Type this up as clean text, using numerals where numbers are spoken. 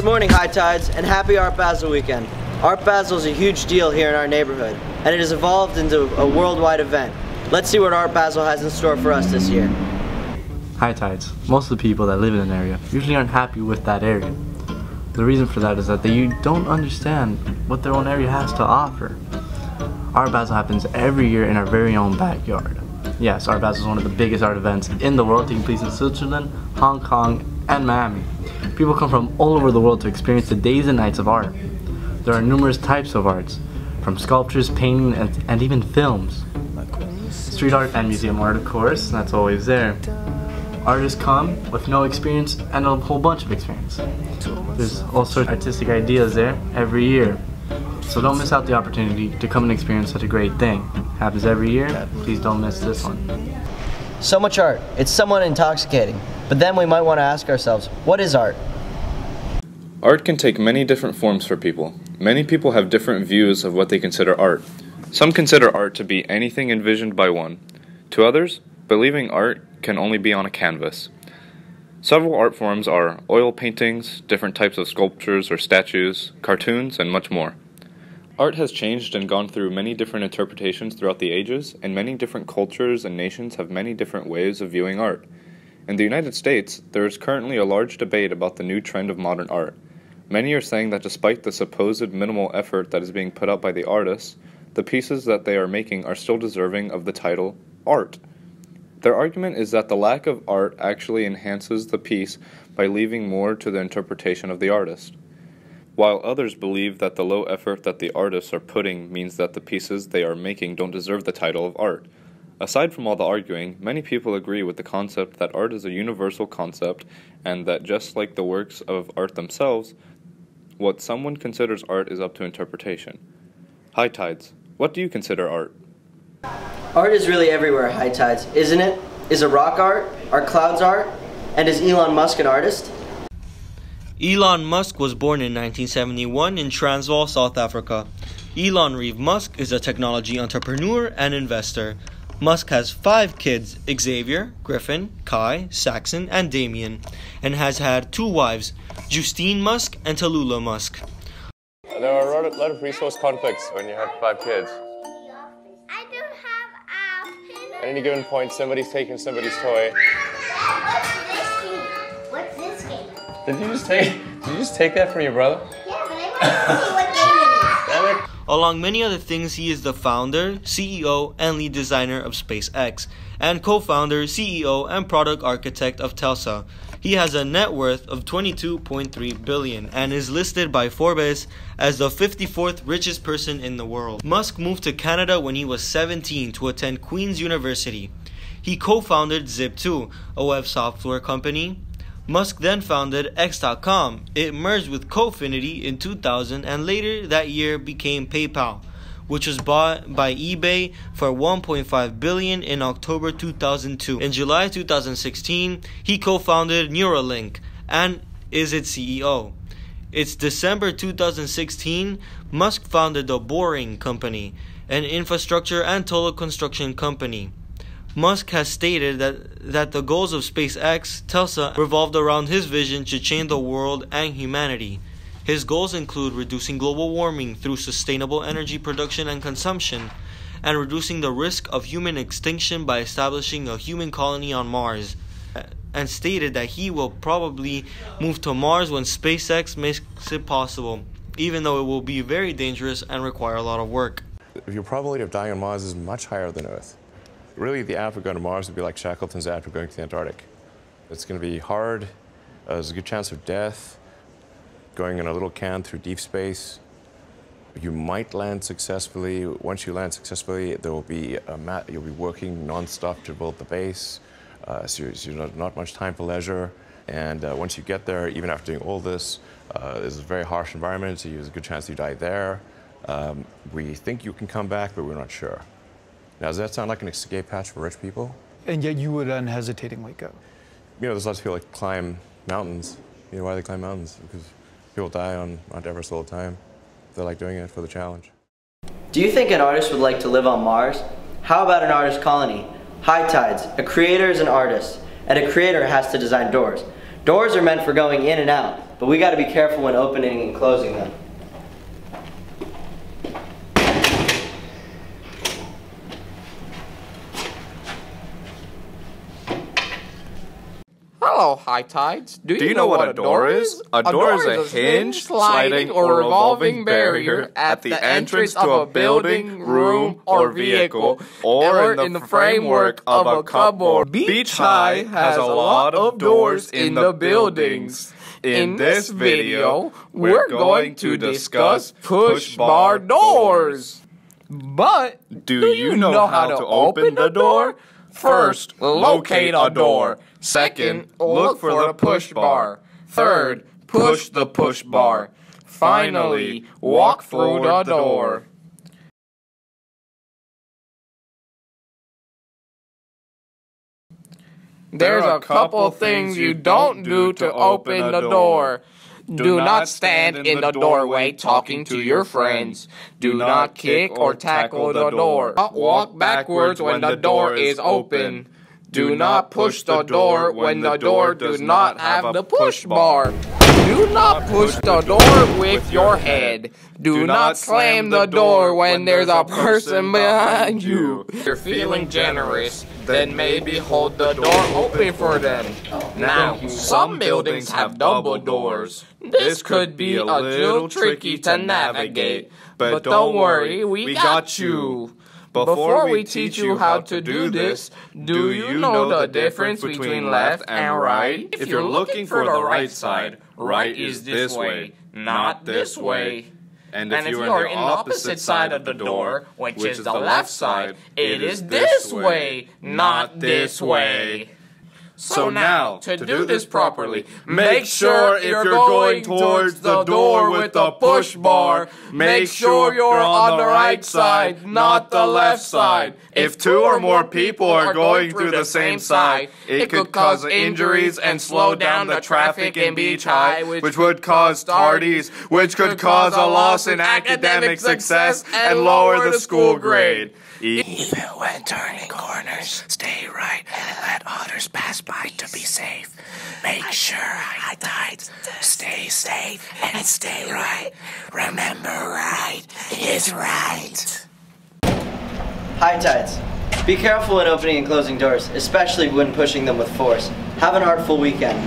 Good morning, High Tides, and happy Art Basel weekend. Art Basel is a huge deal here in our neighborhood, and it has evolved into a worldwide event. Let's see what Art Basel has in store for us this year. High tides. Most of the people that live in an area usually aren't happy with that area. The reason for that is that they don't understand what their own area has to offer. Art Basel happens every year in our very own backyard. Yes, Art Basel is one of the biggest art events in the world, taking place in Switzerland, Hong Kong, and Miami. People come from all over the world to experience the days and nights of art. There are numerous types of arts, from sculptures, painting, and even films. Street art and museum art, of course, that's always there. Artists come with no experience and a whole bunch of experience. There's all sorts of artistic ideas there every year. So don't miss out the opportunity to come and experience such a great thing. Happens every year, please don't miss this one. So much art, it's somewhat intoxicating. But then we might want to ask ourselves, what is art? Art can take many different forms for people. Many people have different views of what they consider art. Some consider art to be anything envisioned by one. To others, believing art can only be on a canvas. Several art forms are oil paintings, different types of sculptures or statues, cartoons, and much more. Art has changed and gone through many different interpretations throughout the ages, and many different cultures and nations have many different ways of viewing art. In the United States, there is currently a large debate about the new trend of modern art. Many are saying that despite the supposed minimal effort that is being put out by the artists, the pieces that they are making are still deserving of the title art. Their argument is that the lack of art actually enhances the piece by leaving more to the interpretation of the artist, while others believe that the low effort that the artists are putting means that the pieces they are making don't deserve the title of art. Aside from all the arguing, many people agree with the concept that art is a universal concept and that just like the works of art themselves, what someone considers art is up to interpretation. High Tides, what do you consider art? Art is really everywhere, High Tides, isn't it? Is a rock art? Are clouds art? And is Elon Musk an artist? Elon Musk was born in 1971 in Transvaal, South Africa. Elon Reeve Musk is a technology entrepreneur and investor. Musk has 5 kids, Xavier, Griffin, Kai, Saxon, and Damien, and has had 2 wives, Justine Musk and Tallulah Musk. There are a lot of resource conflicts when you have 5 kids. I don't have At any given point, somebody's taking somebody's toy. What's this game? Did you just take that from your brother? Yeah, but I want to see what game it is. Along many other things, he is the founder, CEO, and lead designer of SpaceX, and co-founder, CEO, and product architect of Telsa. He has a net worth of $22.3 billion and is listed by Forbes as the 54th richest person in the world. Musk moved to Canada when he was 17 to attend Queen's University. He co-founded Zip2, a web software company. Musk then founded X.com. It merged with Cofinity in 2000 and later that year became PayPal, which was bought by eBay for $1.5 billion in October 2002. In July 2016, he co-founded Neuralink and is its CEO. It's December 2016, Musk founded the Boring Company, an infrastructure and total construction company. Musk has stated that the goals of SpaceX, Telsa, revolved around his vision to change the world and humanity. His goals include reducing global warming through sustainable energy production and consumption, and reducing the risk of human extinction by establishing a human colony on Mars, and stated that he will probably move to Mars when SpaceX makes it possible, even though it will be very dangerous and require a lot of work. Your probability of dying on Mars is much higher than Earth. Really, the average going to Mars would be like Shackleton's average going to the Antarctic. It's going to be hard. There's a good chance of death. Going in a little can through deep space. You might land successfully. Once you land successfully, there will be you'll be working non-stop to build the base. So you're not much time for leisure. And once you get there, even after doing all this, it's a very harsh environment, so there's a good chance you die there. We think you can come back, but we're not sure. Now, does that sound like an escape hatch for rich people? And yet you would unhesitatingly go? You know, there's lots of people that climb mountains. You know why they climb mountains? Because people die on Mount Everest all the time. They like doing it for the challenge. Do you think an artist would like to live on Mars? How about an artist colony? High Tides, a creator is an artist, and a creator has to design doors. Doors are meant for going in and out. but we got to be careful when opening and closing them. Hello, High Tides. Do you know what a door is? A door is a hinge, sliding, or revolving barrier at the entrance to a building, room, or vehicle, or in the framework of a cupboard. Beach High has a lot of doors in the buildings. In this video, we're going to discuss push bar doors. But Do you know how to open the door? First, locate a door. Second, look for the push bar. Third, push the push bar. Finally, walk through the door. there's a couple things you don't do to open the door. Do not stand in the doorway talking to your friends. Do not kick or tackle the door. Walk backwards when the door is open. Do not push the door when the door does not have the push bar. Do not push the door with your head. Do not slam the door when there's a person behind you. If you're feeling generous, then maybe hold the door open for them. Now, some buildings have double doors. This could be a little tricky to navigate, but don't worry, we got you. Before we teach you how to do this, do you know the difference between left and right? If you're looking for the right side, right is this way, not this way. And if you are in the opposite side of the door, which is the left side, it is this way, not this way. So now, to do this properly, make sure if you're going towards the door with the push bar, make sure you're on the right side, not the left side. If two or more people are going through the same side, it could cause injuries and slow down the traffic in Beach High, which would cause tardies, which could cause a loss in academic success and lower the school grade. Even when turning corners, stay right and let others pass by to be safe. Make sure, High Tides, stay safe and stay right. Remember, right is right. High Tides. Be careful when opening and closing doors, especially when pushing them with force. Have an artful weekend.